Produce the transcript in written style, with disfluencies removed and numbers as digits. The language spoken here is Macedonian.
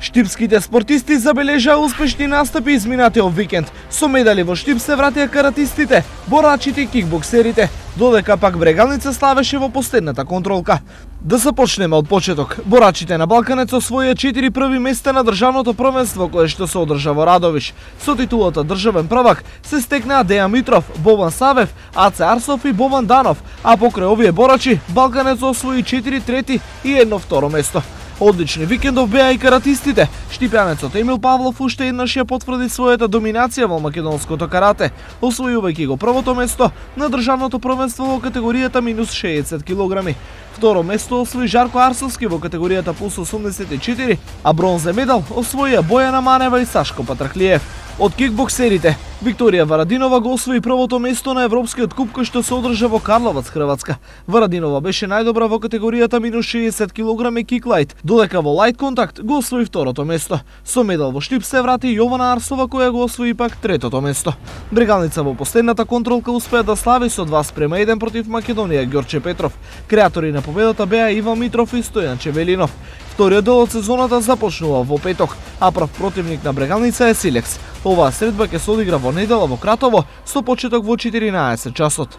Штипските спортисти забележаа успешни настапи изминатиот викенд. Со медали во Штип се вратија каратистите, борачите и кикбоксерите, додека пак Брегалница славеше во последната контролка. Да започнеме од почеток. Борачите на Балканец освоија 4 први места на државното првенство кое што се одржа во Радовиш. Со титулата државен првак се стекнаа Дејан Митров, Бован Савев, Аце Арсов и Бован Данов, а покрај овие борачи Балканец освои 4 трети и 1 второ место. Одлични викендов беа и каратистите. Штипјанецот Емил Павлов уште еднаш ја потврди својата доминација во македонското карате, освојувајќи го првото место на државното првенство во категоријата минус 60 килограми. Второ место освои Жарко Арсовски во категоријата плюс 84, а бронзе медал освоија Бојана Манева и Сашко Патрахлиев. Од кикбоксерите, Викторија Варадинова го освои првото место на Европскиот куп кој што се одржа во Карловац, Хрватска. Варадинова беше најдобра во категоријата минус 60 килограми киклайт, додека во лајт контакт го освои второто место. Со медал во Штип се врати Јована Арсова која го освои пак третото место. Брегалница во последната контролка успеа да слави со 2:1 против Македонија Ѓорче Петров. Креатори на победата беа Иван Митров и Стојан Чевелинов. Вториот дел од сезоната започнува во петок, а прв противник на Брегалница е Силекс. Оваа средба ќе се одигра во недела во Кратово со почеток во 14 часот.